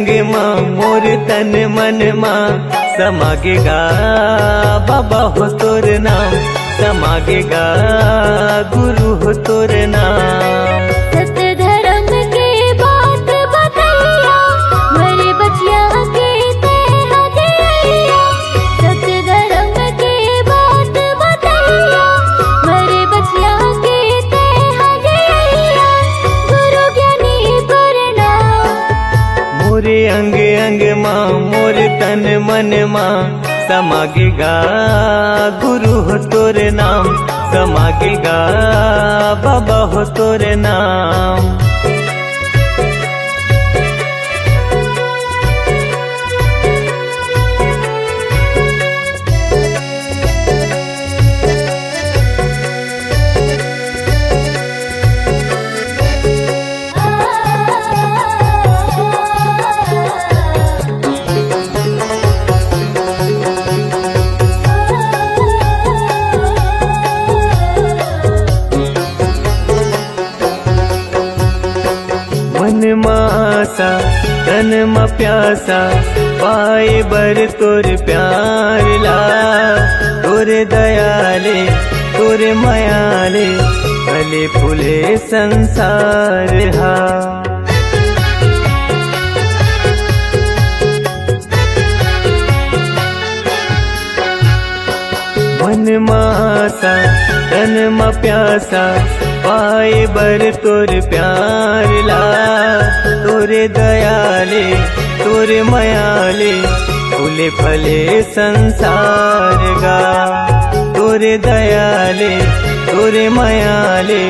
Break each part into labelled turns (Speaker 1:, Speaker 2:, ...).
Speaker 1: अंग माँ मोर तन मन माँ समागेगा बाबा हो तोर नाम, समागेगा गुरु हो तोर नाम।
Speaker 2: सत्य धर्म के बात बतैया मेरे बचिया के तेहा दिया। सत्य धर्म के बात बतैया मेरे बचिया के तेहा दिया। गुरु ज्ञानी प्रणाम।
Speaker 1: मोरे अंग अंग माँ मोर तन मन माँ समागेगा गुरु हो तोर नाम, समागेगा बाबा हो तोर नाम। मन मासा तन म प्यासा पाए बर तोर प्यार ला। तोरे दयाले तोरे मायाले फले फूले संसार हा। मन मासा तन म प्यासा पाए बर तोर प्यार ला। तोरे दयाले तोरे मायाले फूले फले संसार गा। तोरे दयाले तोरे मायाले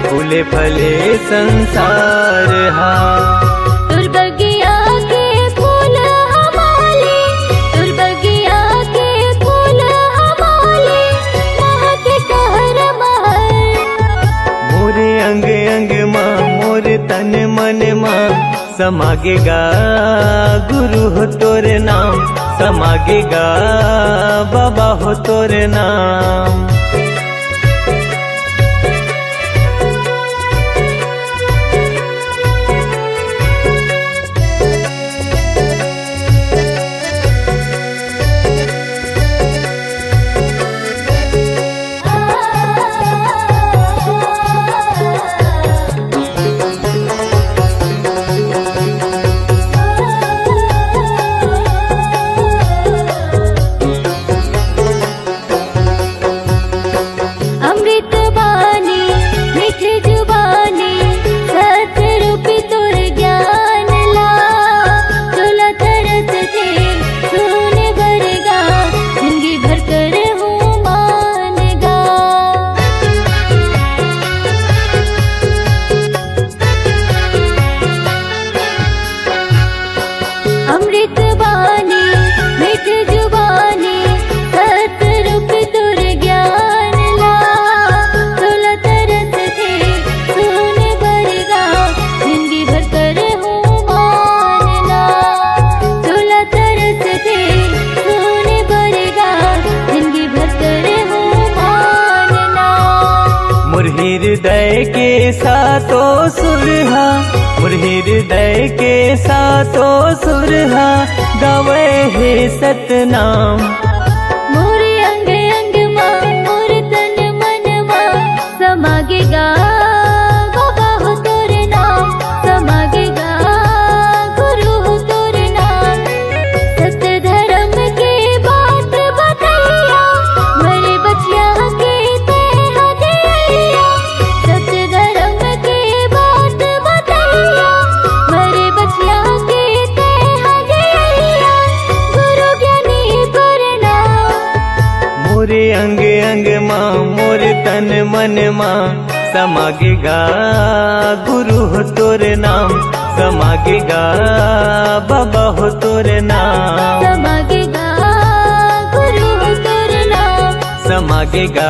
Speaker 1: फूले फले संसार हा।
Speaker 2: तुर बगिया के फूल हमारे, तुर बगिया के फूल हमारे, महक कहर महर।
Speaker 1: मोरे अंग अंग माँ मोर तन मन माँ समागेगा गुरु हो तोर नाम, समागेगा बाबा हो तोर नाम।
Speaker 2: अमृत बानी मीठ जुबानी सत्य रूपी तुर ज्ञान ला। चोला तरस थे सुने भरेगा जिंदगी भर कर हूँ मानेगा। अमृत बानी मीठ जुबानी सत्य रूपी तुर ज्ञान ला। चोला तरस थे सुने भरेगा जिंदगी भर कर हूँ मानना। चोला तरस थे सुने भरेगा जिंदगी भर कर हूँ मानना।
Speaker 1: मोर हृदय के सातों सुरहा, मोर हृदय के सातों सुरहा गावे है सतनाम।
Speaker 2: मोरे अंग अंग माँ मोर तन मन माँ समागेगा बाबा हो तोर नाम, समागेगा गुरु हो तोर नाम। सत्य धर्म के बात बतैया मेरे बचिया के तेहा दिया। सत्य धर्म के बात बतैया मेरे बचिया के तेहा दिया। गुरु ज्ञानी प्रणाम।
Speaker 1: मोरे अंग अंग माँ मोर तन मन माँ समागेगा गुरु हो तोर नाम, समागेगा बाबा हो तोर नाम।
Speaker 2: समागेगा गुरु हो तोर नाम,
Speaker 1: समागेगा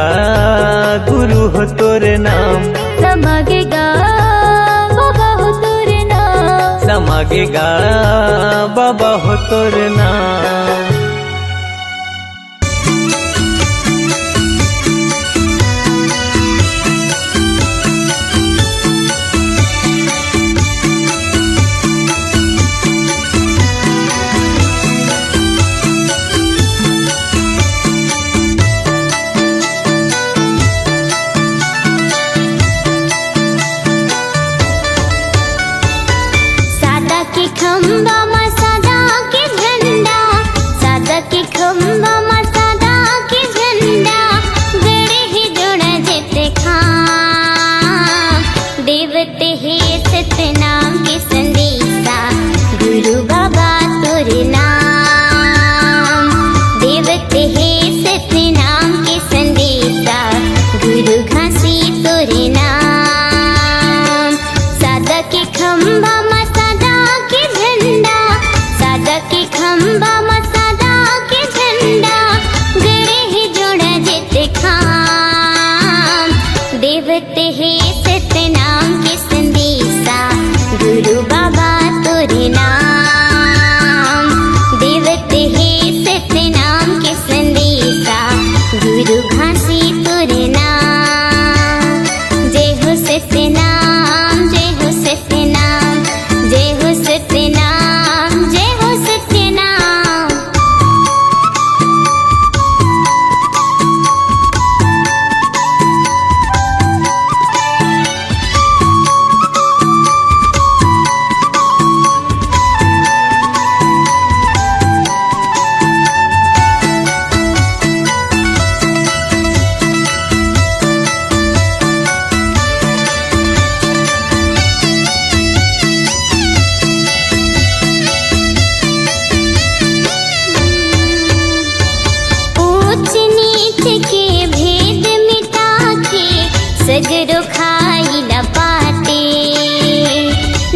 Speaker 1: गुरु हो तोर नाम,
Speaker 2: समागेगा बाबा हो तोर नाम।
Speaker 1: समागेगा बाबा हो तोर नाम।
Speaker 3: धाम। देवते हे सतनाम के संदेशा, गुरु बाबा तोर नाम। देवते हे सतनाम के संदेशा, गुरु घासी तोर नाम। सादा के खंभा मा सादा के झंडा, सादा के खंभा मा सादा के झंडा, गरे ही जोड़ा जित खाम। देवते हे सतनाम के संदेशा, गुरु बाबा तोर नाम। देवते हे सतनाम के संदेशा, गुरु घासी तोर नाम। जय हो सतनाम, जय हो सतनाम, जय हो सतनाम, जय हो सतनाम। ऊंच नीच के भेद मिटा के, सगरो खाई न पाते।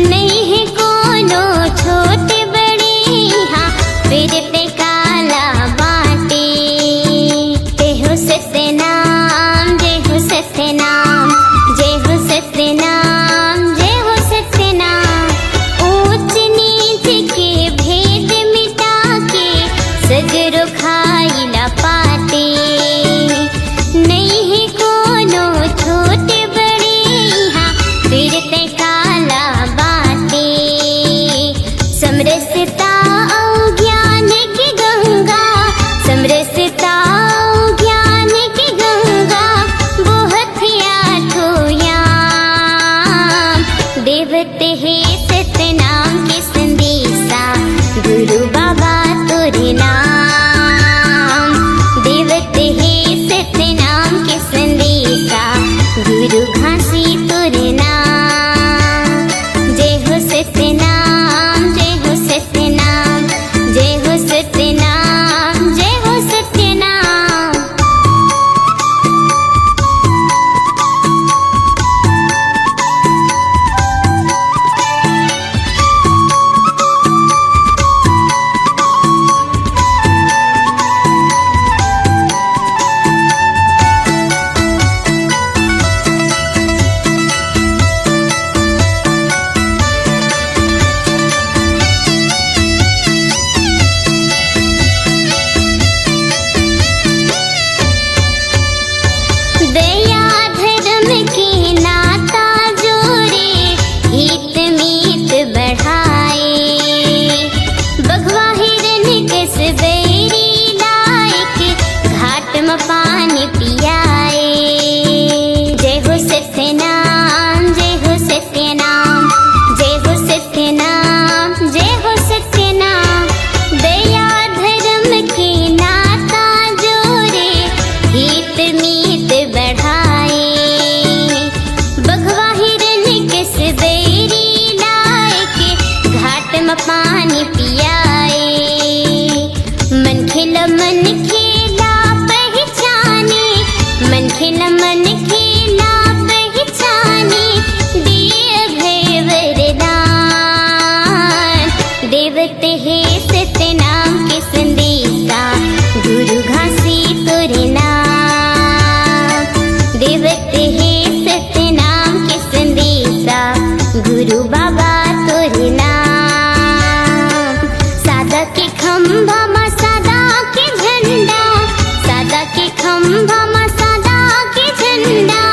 Speaker 3: नहीं है कोनो छोटे बड़े यहाँ, फिरते काला बाटे। जय हो सतनाम, जय हो सतनाम, जय हो सतनाम, जय हो सतनाम। ऊंच नीच के भेद मिटा के, सगरो खाई न पाते। नहीं है कोनो छोटे बड़े यहाँ, फिरते काला बाटे। समरसता औ ज्ञान की गंगा, समरसता औ ज्ञान की गंगा, बहुत आठो याम। देवते हे सतनाम के संदेशा, गुरु बाबा तोर नाम। देवते हे सतनाम के संदेशा, गुरु घासी तोर नाम। जय हो सतनाम, जय हो सतनाम, जय हो सतनाम, जय हो सतनाम। दया धर्म के नाता जोड़े, हित मीत बढ़ाए। बघवा हिरन कस बैरी लायक, घाट में पानी पियाए। जय हो सतनाम, जय हो सतनाम, जय हो सतनाम, जय हो सतनाम। दया धर्म के नाता जोड़े, हित मीत बढ़ाए। बघवा हिरन किस बैरी लायक, घाट में पानी पियाए। मन खिला पहचाने, मन खिला पहचाने, दिए भय वरदान। देवते हे सतनाम के संदेशा, गुरु घासी तोर नाम। देवते हे सतनाम के संदेशा, गुरु बाबा तोर नाम। सादा के खंभा मा सादा के झंडा, सादा के खंभा मा सादा के झंडा,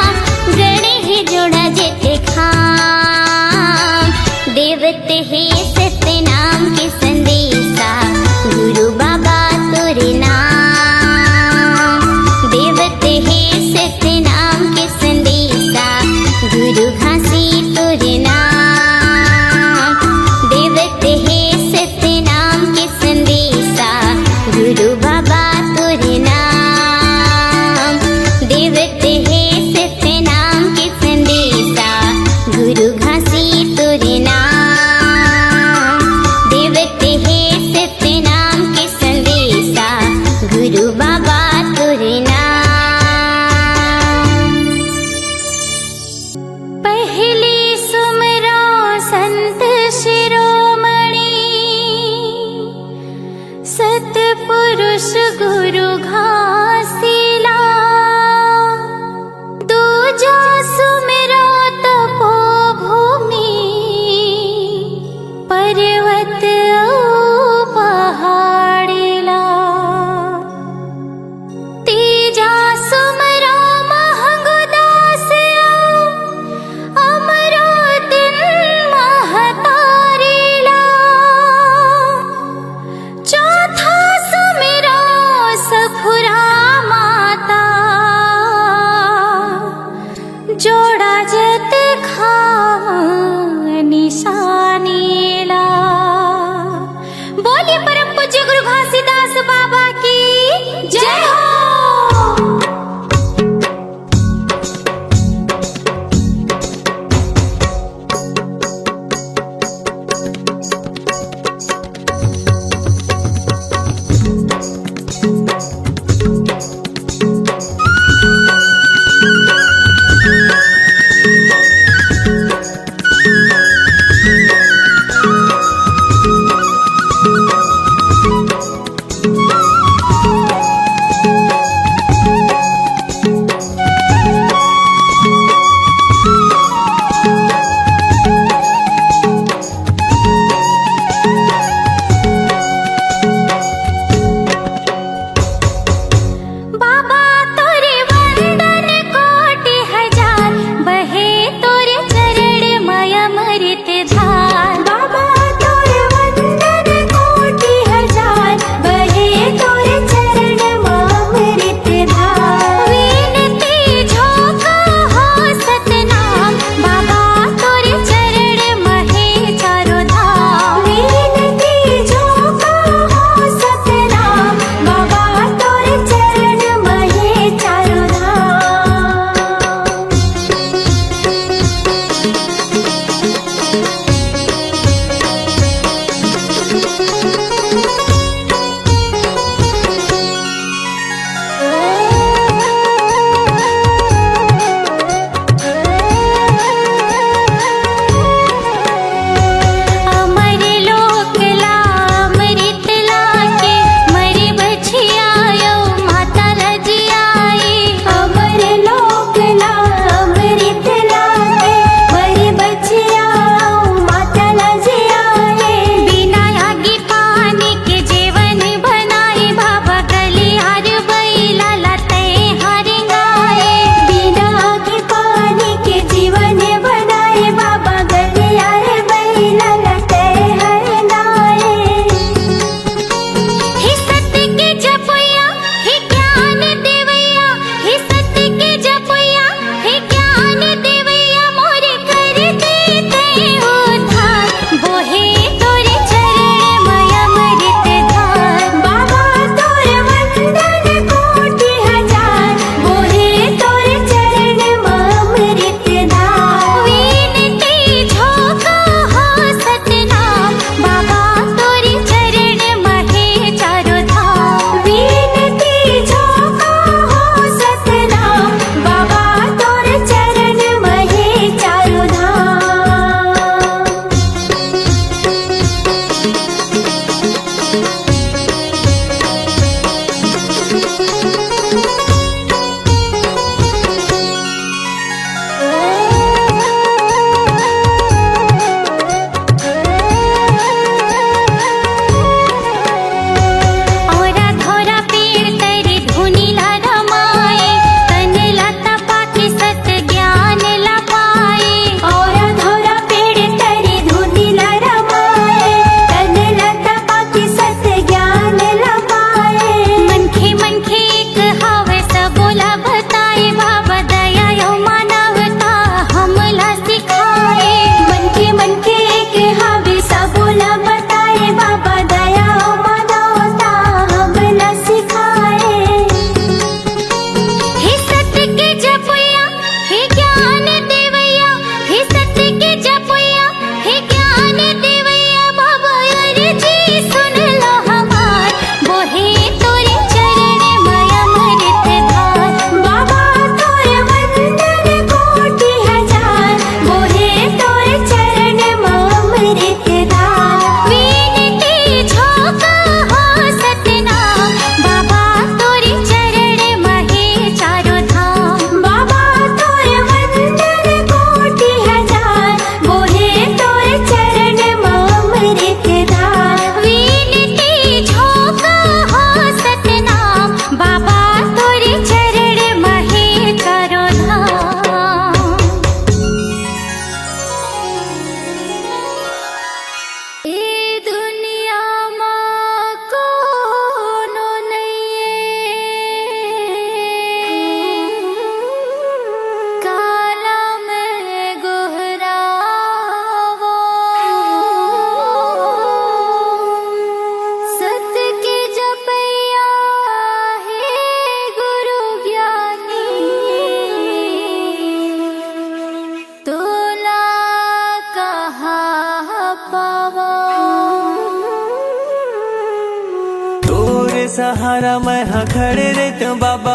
Speaker 1: सहारा मैं हाँ खड़े रहते हूँ बाबा,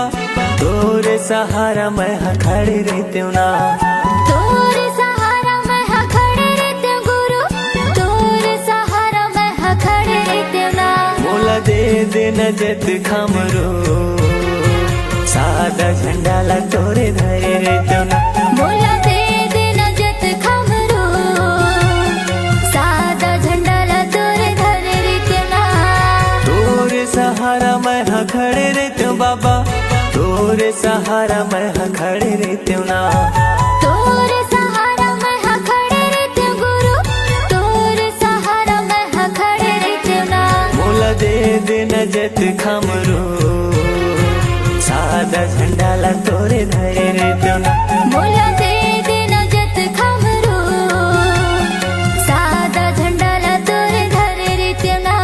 Speaker 1: तोरे सहारा मैं हाँ खड़े रहते हूँ ना।
Speaker 2: तोरे सहारा मैं हाँ खड़े रहते हूँ गुरु, तोरे सहारा मैं हाँ खड़े रहते हूँ ना।
Speaker 1: मोला दे नजत खमरो, सादा झंडा ला तोरे धरे रहते हूँ ना।
Speaker 2: मोला दे नजत खमरो, सादा झंडा ला तोरे धरे रहते हूँ ना।
Speaker 1: तोरे सहारा मैं हाँ खड़े रहते हूँ बाबा, तोरे सहारा मैं हाँ खड़े रहते हूँ ना।
Speaker 2: तोरे सहारा मैं हाँ खड़े रहते हूँ गुरु, तोरे सहारा मैं हाँ खड़े रहते हूँ ना।
Speaker 1: मोला दे नजत खमरो, सादा झंडा ला तोरे धरे रहते हूँ ना।
Speaker 2: मोला दे नजत खमरो, सादा झंडा ला तोरे धरे रहते हूँ ना।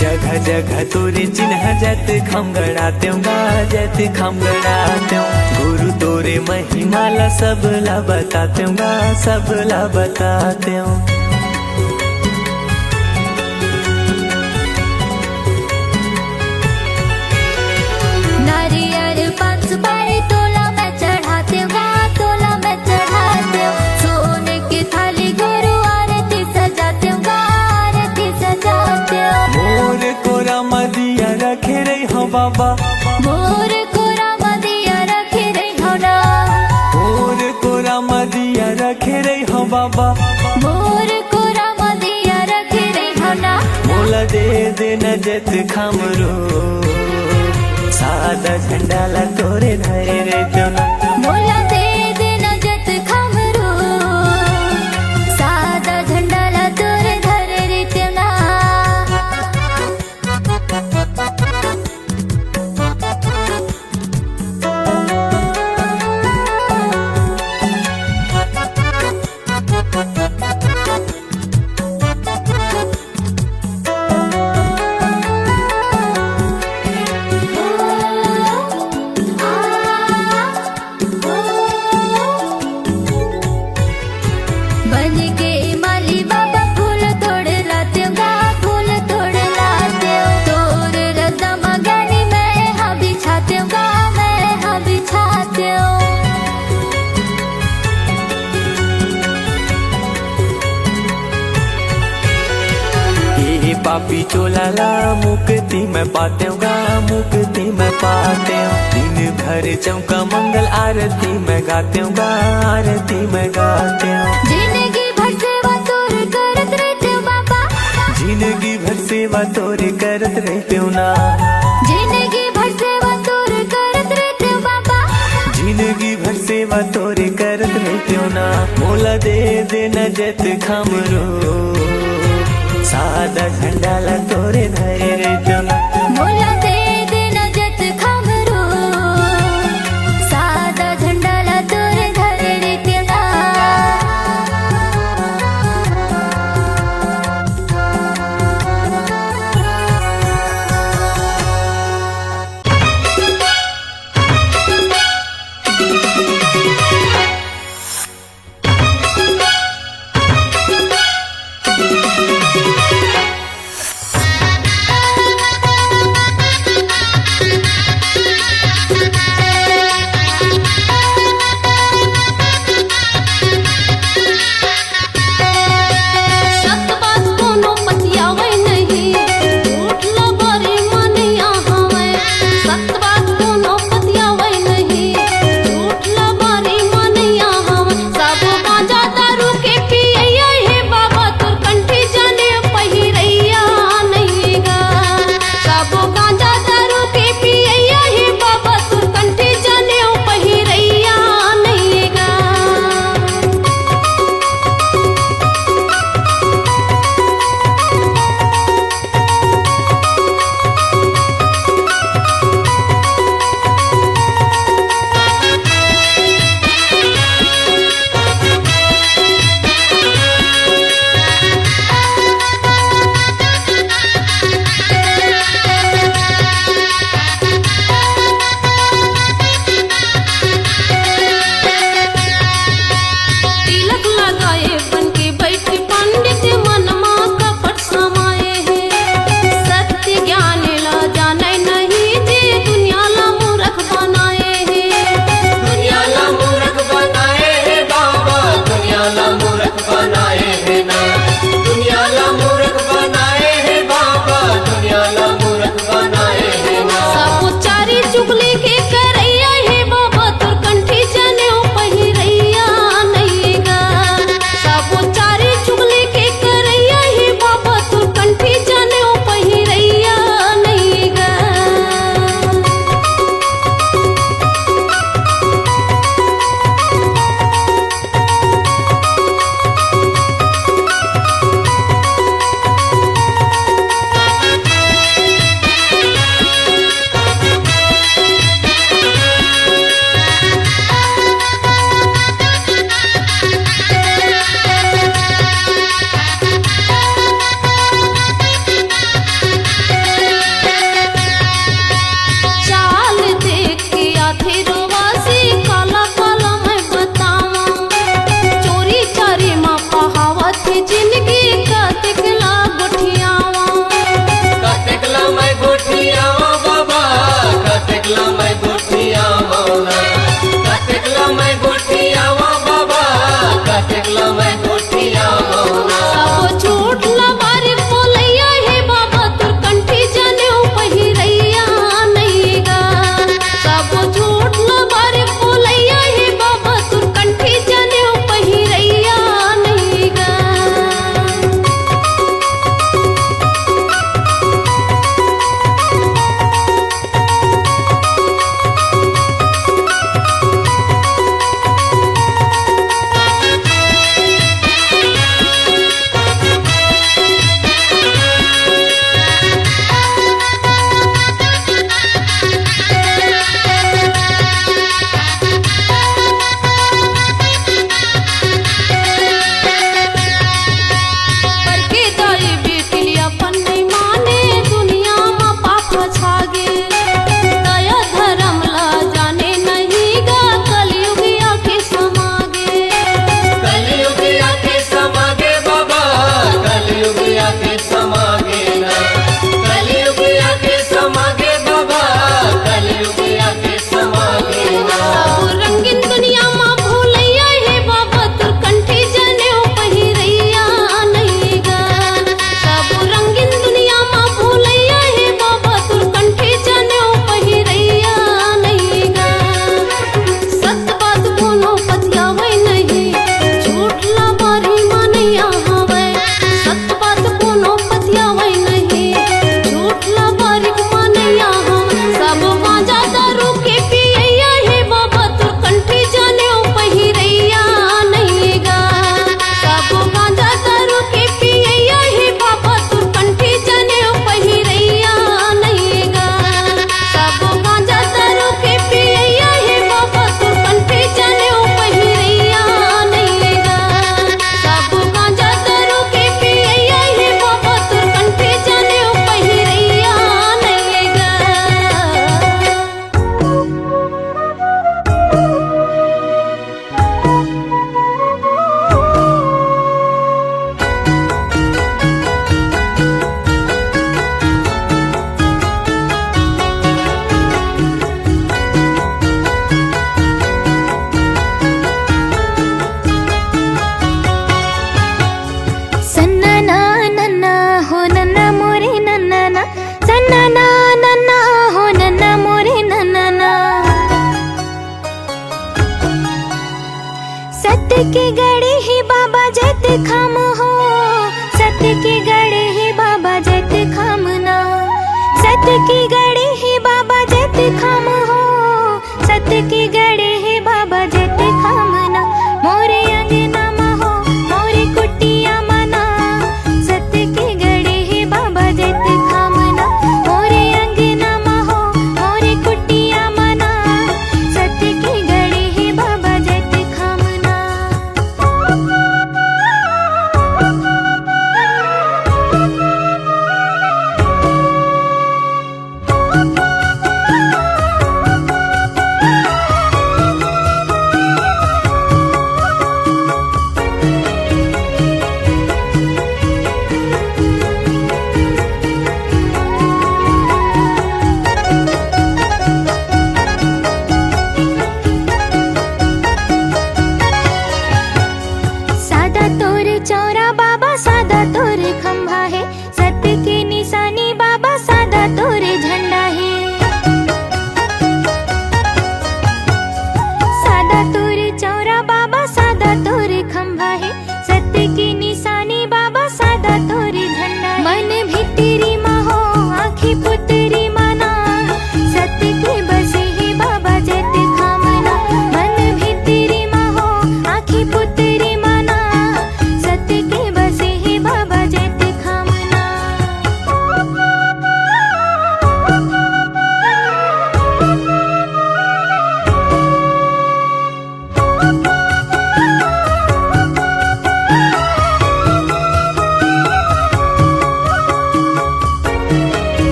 Speaker 1: जगह जगह तोरे चिन्ह जत खम गड़ाते हूँ गा, जत खम गड़ाते हूँ। गुरु तोरे महिमा ला सब ला बताते हूँ गा, सब ला बताते हूँ।
Speaker 2: नारियल पान सुपारी तोला मैं चढ़ाते हूँ गा, तोला मैं चढ़ाते हूँ। सोने की थाली गुरु आरती सजाते हूँ गा, आरती सजाते हूँ।
Speaker 1: मोर कोरा मदिया रखे रही हो बाबा,
Speaker 2: मोर कोरा मदिया रखे रही हो ना।
Speaker 1: मोर कोरा मदिया रखे रही हो बाबा।
Speaker 2: मोर कोरा मदिया रखे रही हो ना।
Speaker 1: मोला दे नजत खमरो, सादा झंडा ला तोरे धरे रहते हूँ ना।
Speaker 2: मोला दे नजत खमरो, सादा झंडा ला तोरे धरे रहते हूँ ना। बन के माली बाबा फूल तोड़ लाते हूँ गा, फूल तोड़ लाते हूँ। तोर रदा मगनी मैं हाँ बिछाते हूँ गा, मैं हाँ बिछाते हूँ।
Speaker 1: ये पापी चोला ला मुक्ति में पाते हूँ गा, मुक्ति में पाते हूँ। दिन भर चौका मंगल आरती में गाते हूँ गा, आरती में गाते हूँ।
Speaker 2: जिंदगी भर सेवा तोर करत रहते हूँ बाबा,
Speaker 1: जिंदगी भर सेवा तोरे करत रहते हूँ ना।
Speaker 2: जिंदगी भर सेवा तोर करत रहते हूँ बाबा।
Speaker 1: जिंदगी भर सेवा तोरे करत रहते हूँ ना। मोला दे नजत खमरो, सादा झंडा ला तोरे धरे रहते हूँ ना।
Speaker 2: मोला दे नजत खमरो, सादा झंडा ला तोरे धरे रहते हूँ ना।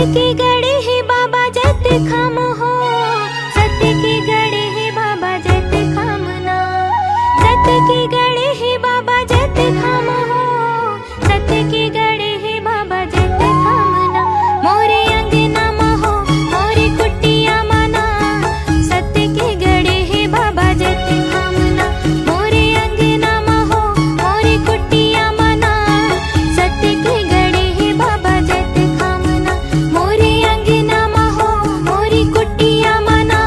Speaker 2: की गड़े है बाबा जत खम हो, सत्य की गड़े है बाबा जत खम ना, सत्य की गड़े है बाबा जत खम हो, सत्य की गड़े है बाबा जत खम ना। मोरे अंगना महो मोरे कुटिया मना, सत्य की गड़े है बाबा जत खम ना। मोरे अंगना महो मोरे कुटिया मना, सत्य की गड़े है बाबा जत खम ना। मोरे अंगना महो मोरी कुटिया मना,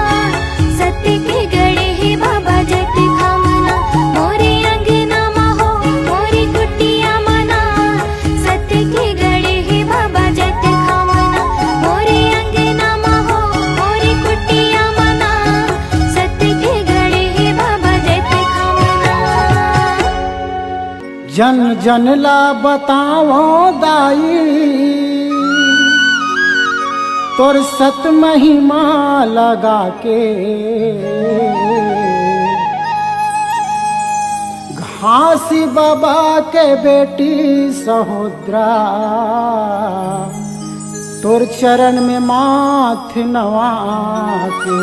Speaker 2: सत्य की गड़े है बाबा जत खम ना। मोरे अंगना महो मोरी कुटिया मना, सत्य की गड़े है बाबा जत खम ना। मोरे अंगना महो मोरी कुटिया मना, सत्य की गड़े है बाबा जत खम ना।
Speaker 4: जन जन ला बताओ दाई, तोर सत महिमा लगा के। घासी बाबा के बेटी सहोदरा, तोर चरण में माथ नवा के।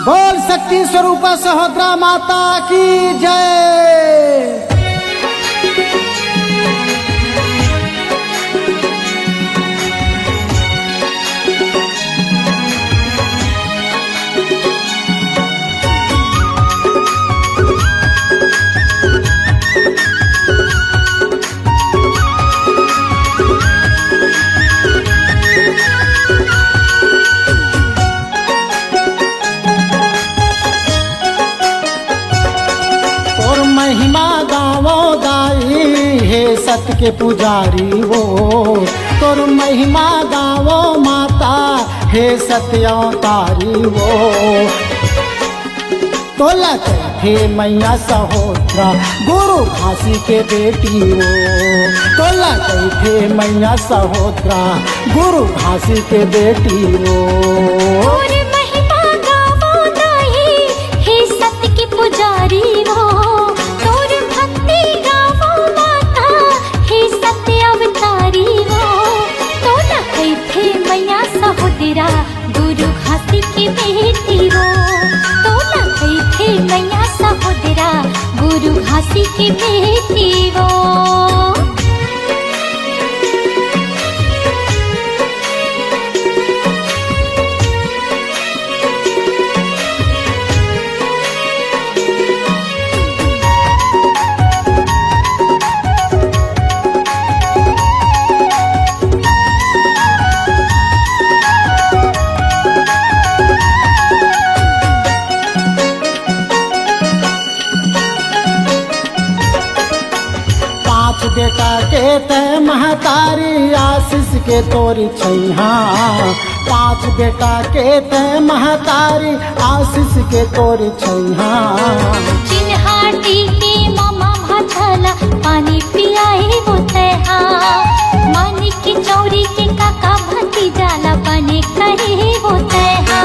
Speaker 4: बोल शक्ति स्वरूपा सहोदरा माता की जय। महिमा गावो दाई हे सत्य के पुजारी वो, तोर महिमा गावो माता हे सत्य अवतारी वो। तोला हे मैया सहोदरा गुरु घासी के बेटी वो, तोला हे मैया सहोदरा गुरु घासी के बेटी वो।
Speaker 2: और महिमा गावो दाई हे सत्य के पुजारी वो, तोर भक्ति गावो माता हे सत्य अवतारी वो। तोला कैथे मैया सहोदरा गुरु घासी की बेटी वो, तोला कैथे मैया सहोदरा गुरु घासी की बेटी वो।
Speaker 4: बेटा के तय महतारी आशीष के तोरी छैहा, पांच बेटा के तय महतारी आशीष के तोरी छैहा।
Speaker 2: चिन्हाटी के मामा भाछला पानी पियाए वो तैहा, मानी की चौरी के काका भतीजाला बने करे वो तैहा।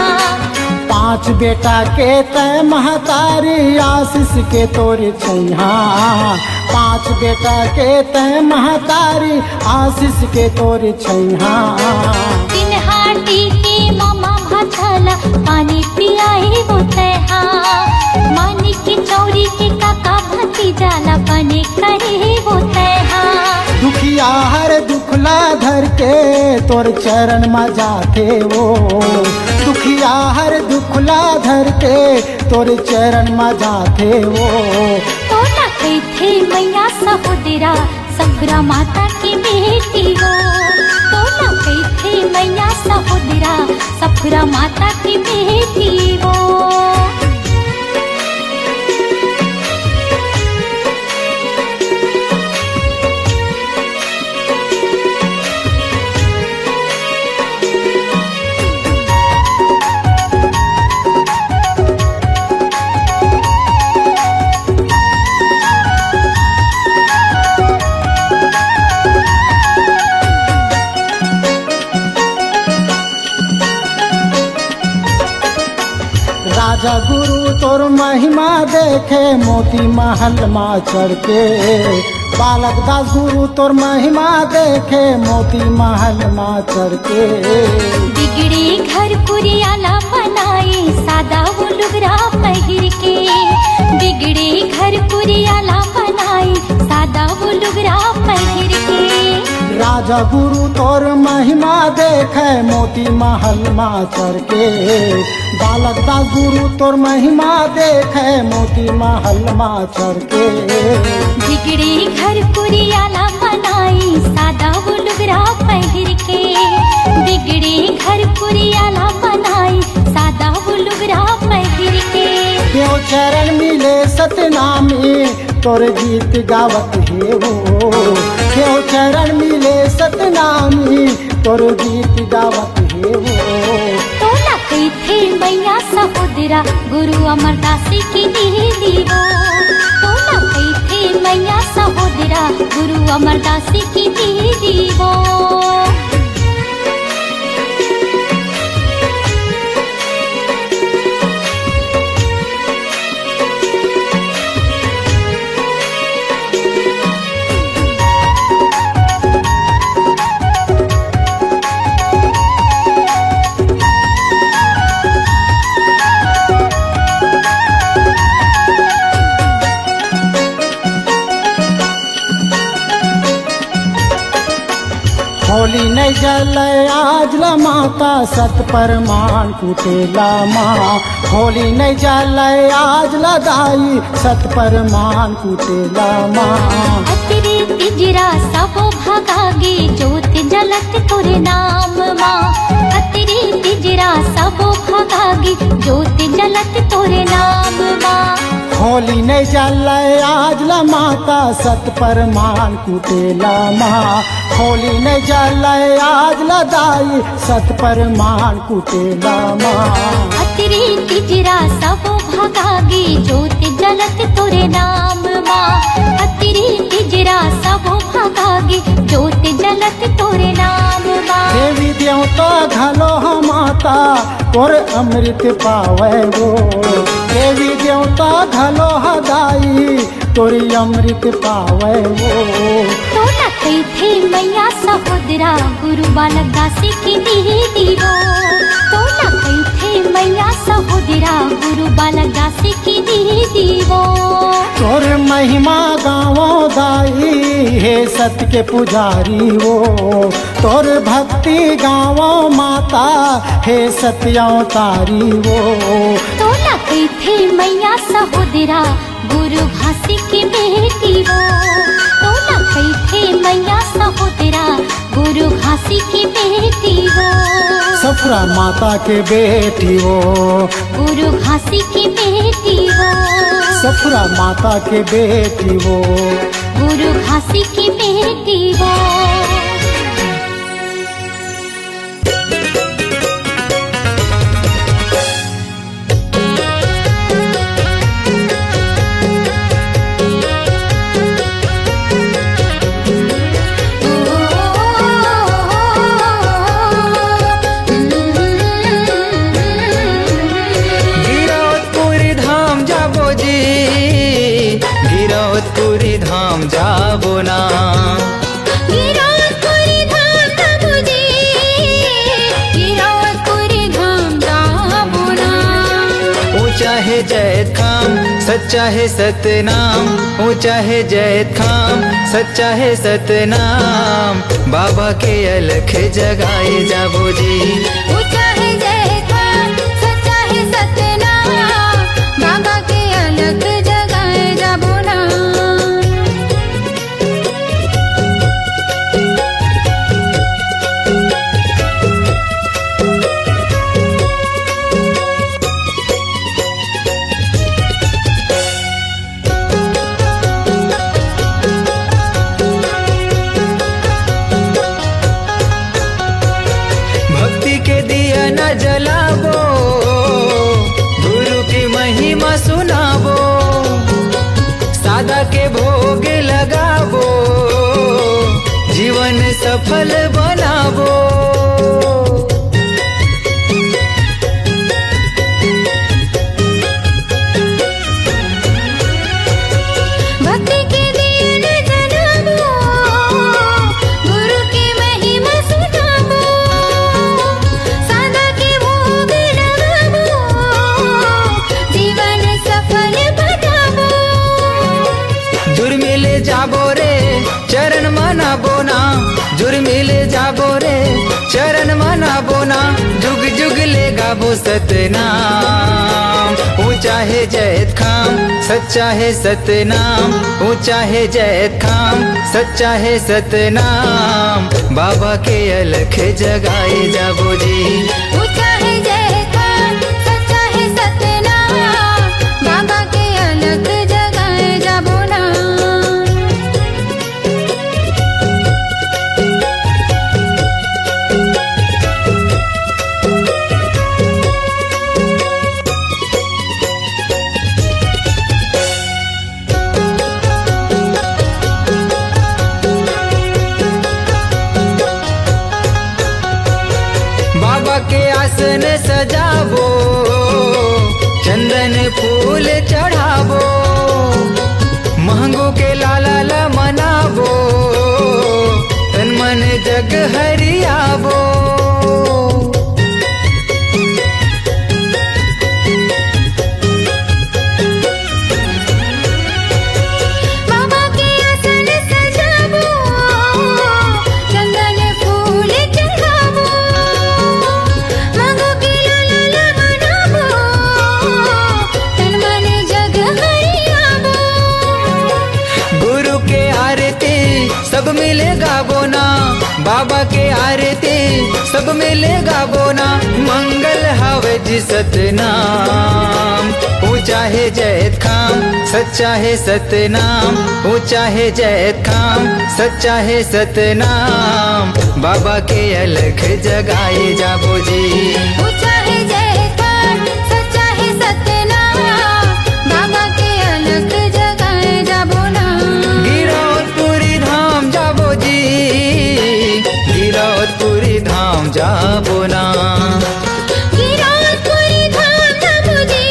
Speaker 4: पांच बेटा के तय महतारी आशीष के तोरी छैहा, पांच बेटा के तय महतारी आशीष के तोरी छैहा।
Speaker 2: चिन्हाटी के मामा भाछला पानी पियाए वो तैहा, मानी की चौरी के काका भतीजाला बने करे वो तैहा।
Speaker 4: दुखिया हर दुखला धर के तोर चरण में जाते वो, दुखिया हर दुखला धर के तोर चरण में जाते वो।
Speaker 2: तोला कैथे मैया सहोदरा सफरा माता की बेटी वो, तोला कैथे मैया सहोदरा सफरा माता की बेटी वो।
Speaker 4: राजा गुरु देखे मोती महल माँ चढ़ के। बालक दास गुरु तोर महिमा देखे मोती महल माँ चढ़ के।
Speaker 2: बिगड़े घर पुरियाला बनाए सादा वो लुगरा पहिर के। बिगड़े घर पुरियाला बनाए सादा वो लुगरा पहिर के।
Speaker 4: राजा गुरु तोर महिमा देखे मोती महल माँ चढ़ के। बालक दास गुरु तोर महिमा देखे मोती महल माँ चढ़ के।
Speaker 2: बिगड़े घर पुरियाला बनाए सादा वो लुगरा पहिर के। बिगड़े घर पुरियाला बनाए सादा वो लुगरा पहिर के।
Speaker 4: क्यों चरण मिले सतनामी तोर गीत गावत हे वो। क्यों चरण मिले सतनामी तोर गीत गावत हे वो।
Speaker 2: तो ना कही थे मैया सहोदरा गुरु अमरदास की दीवो। तो ना कही थे मैया सहोदरा गुरु अमरदास की दीवो।
Speaker 4: होली नहीं जल आज ला माता सत परमान कुटेला माँ। होली नहीं जल आज ला दाई सत परमान कुटेला माँ।
Speaker 2: अतिरे तिजरा सबो भगागे ज्योत जलत तोरे नाम माँ। अतिरे तिजरा सबो भगागे ज्योत जलत तोरे नाम माँ।
Speaker 4: होली नहीं जल आज ला माता सत परमान कुटेला माँ। होली नहीं जल आज ला दाई सत परमान कुटेला माँ।
Speaker 2: अतिरे तिजरा सबो भगागे ज्योत जलत तोरे नाम माँ। अतिरे तिजरा सबो भगागे ज्योत जलत तोरे नाम माँ।
Speaker 4: देवी देवता घलो हम माता तोर अमृत पावे वो। देवी देवता घलो हदाई तोरी अमृत पावे वो।
Speaker 2: तो न कही थे मैया सहोदरा गुरु बालक दास की दीवो। तो न कही थे मैया सहोदरा गुरु बालक दास की दीवो।
Speaker 4: तोर महिमा गावो दाई हे सत्य के पुजारी वो। तोर भक्ति गावो माता हे सत्यावतारी वो।
Speaker 2: तो न कही थे मैया सहोदरा गुरु घासी की बेटी वो। तो न कही थे मैया सहोदरा गुरु घासी की बेटी वो।
Speaker 4: सफरा माता के बेटी वो।
Speaker 2: गुरु घासी की बेटी वो।
Speaker 4: सफरा माता के बेटी वो।
Speaker 2: गुरु घासी की बेटी वो।
Speaker 1: गिरौदपुरी धाम जाबो ना।
Speaker 2: गिरौदपुरी धाम जाबो जी। गिरौदपुरी धाम जाबो ना।
Speaker 1: ऊंचा है जैत खाम सच्चा है सतनाम। ऊंचा है जैत खाम सच्चा है सतनाम। बाबा के अलख जगाए जाबो जी।
Speaker 2: ऊंचा है जय खान सच्चा है सतनाम। बाबा के अलग जगाए जाबो ना।
Speaker 1: भक्ति के दिया न जलाबो गुरु की महिमा सुनाबो। सादा के भोग लगाबो जीवन सफल बनाबो।
Speaker 5: गाबो सतनाम। ऊंचा है जैत खाम सच्चा है सतनाम, ऊंचा है जैत खाम सच्चा है सतनाम। बाबा के अलख जगाए जाबो जी।
Speaker 2: ऊंचा है जय खान सच्चा है सतनाम, बाबा के अलग जगाए जाबो ना।
Speaker 5: बाबा के आसन सजाबो, चंदन फूल चढ़ाबो, महंगो के लाला मनाबो, तन मन जग हरियाबो।
Speaker 2: बाबा के आसन सजाबो, चंदन फूल चढ़ाबो, मांगो के लाला मनाबो, तन मन जग हरियाबो।
Speaker 5: गुरु के आरती सब मिले गाबो ना, बाबा के आरती सब मिले गाबो ना। मंगल हवे जी सतनाम, ऊंचा है जैत खाम सच्चा है सतनाम, ऊंचा है जैत खाम सच्चा है सतनाम। बाबा के अलख जगाए जाबो जी।
Speaker 2: ऊंचा है जय खान सच्चा है सतनाम, बाबा के अलग जगाए जाबो ना।
Speaker 5: गिरौदपुरी धाम जाबो जी, गिरौदपुरी धाम जाबो ना।
Speaker 2: गिरौदपुरी धाम जाबो जी,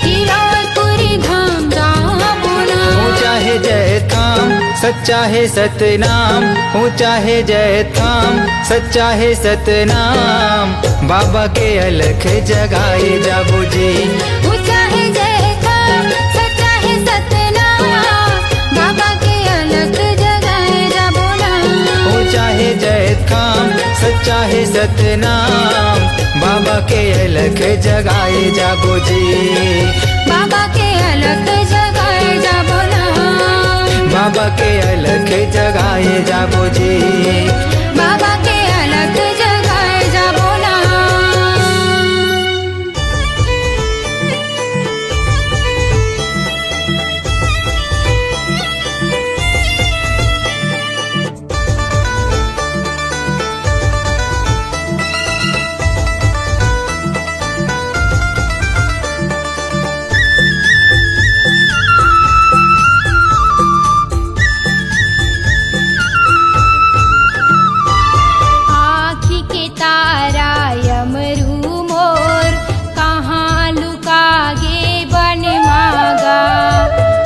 Speaker 2: गिरौदपुरी धाम जाबो ना।
Speaker 5: ऊंचा है जैत खाम सच्चा है सतनाम, ऊंचा है जैत खाम सच्चा है सतनाम। बाबा के अलख जगाए जाबो जी।
Speaker 2: ऊंचा है जय खान सच्चा है सतनाम, बाबा के अलग जगाए जाबो ना।
Speaker 5: ऊंचा है जैत खाम सच्चा है सतनाम, बाबा के अलख जगाए जाबो जी।
Speaker 2: बाबा के अलग जगाए जाबो ना।
Speaker 5: बाबा के अलख जगाए जाबो जी।
Speaker 2: बाबा के अलग जगाए जाबो ना। आँखी के तारा यमरू मोर, कहाँ लुकागे बन मागा।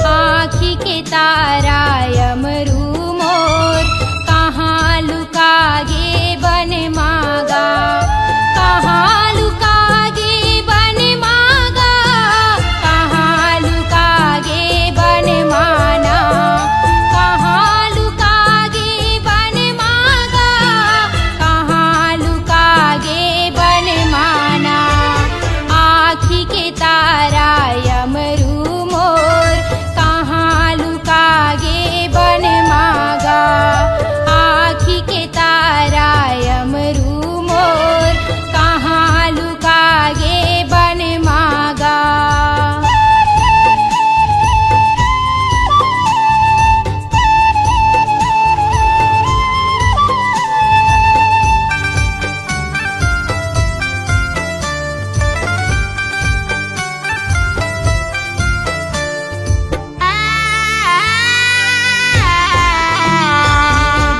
Speaker 2: आँखी के तारा यमरू मोर, कहाँ लुकागे बन मागा। कहाँ लुकागे बन मागा, कहाँ लुकागे बन माना। कहाँ लुकागे बन मागा, कहाँ लुकागे बन माना। आँखी के तारा यमरू मोर, कहाँ लुकागे बन मागा। आँखी के तारा यमरू मोर, कहाँ लुकागे बन मागा।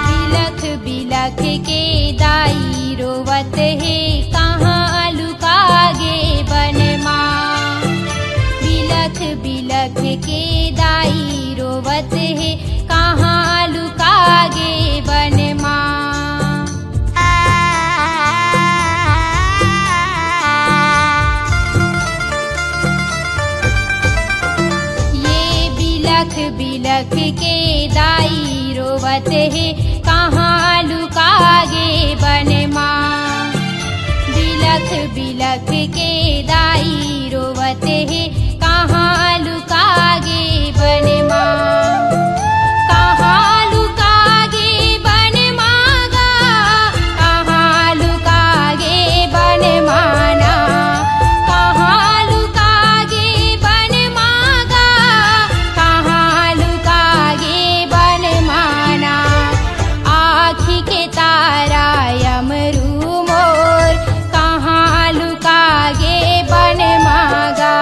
Speaker 2: बिलख बिलख के दाई रोवत है, कहाँ लुकागे बन माँ। बिलख बिलख के दाई रोवत है, कहाँ लुकागे बन माँ। ये बिलख बिलख के दाई रोवत है, कहाँ लुकागे बन माँ। बिलख
Speaker 3: बिलख के दाई रोवत है कहाँ लुकागे बन माँ कहाँ लुकागे बन मागा कहाँ लुकागे बन माना कहाँ लुकागे बन मागा कहाँ लुकागे बन माना आँखी के तारा यमरू मोर कहाँ लुकागे बन मागा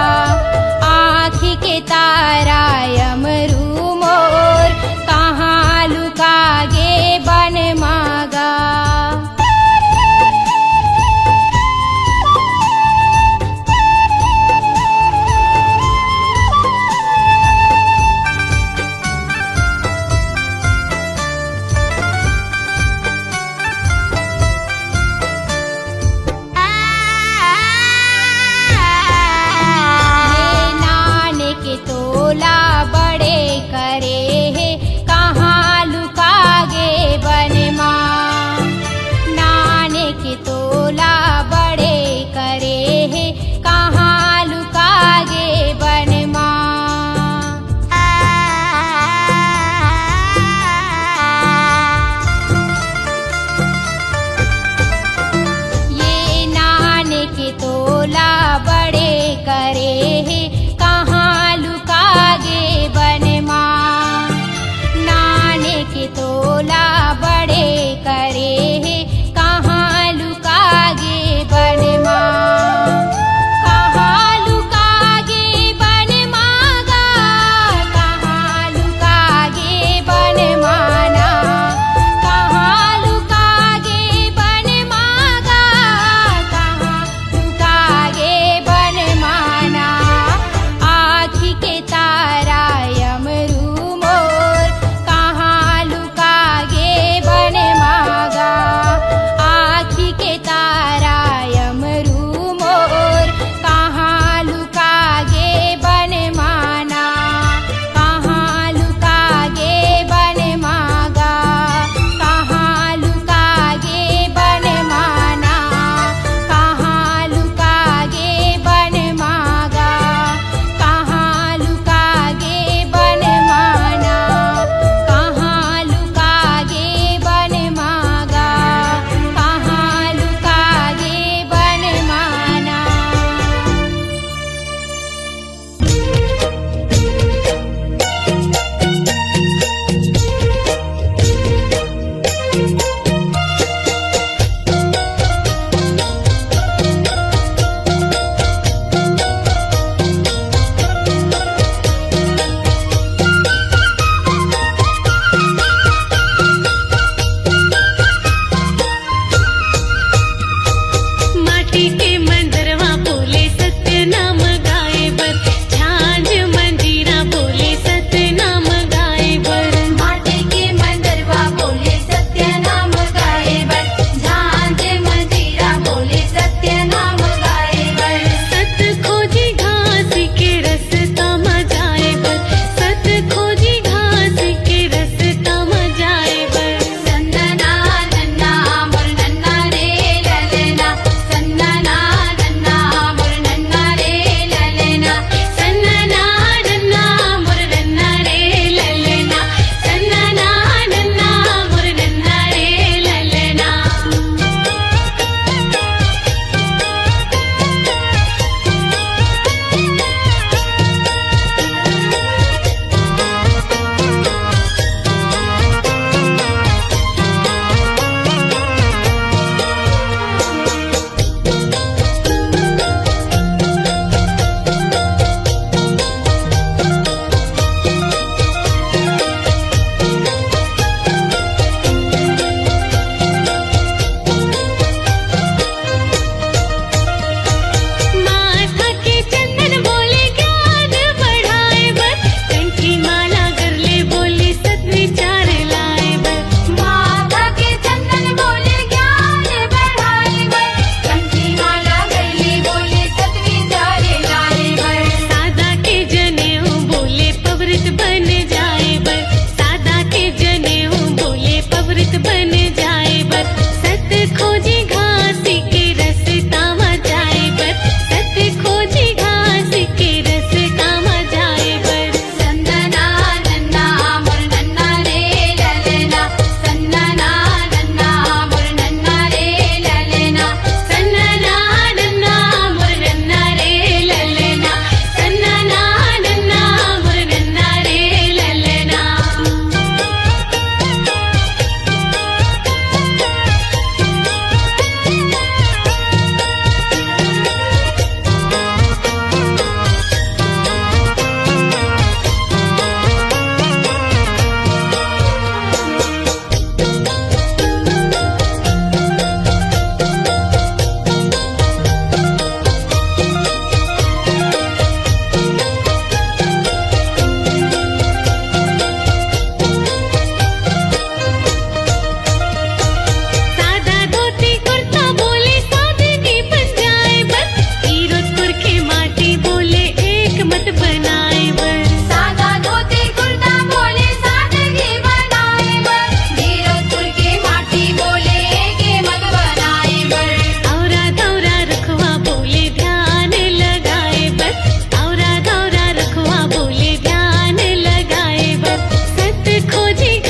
Speaker 2: खोजी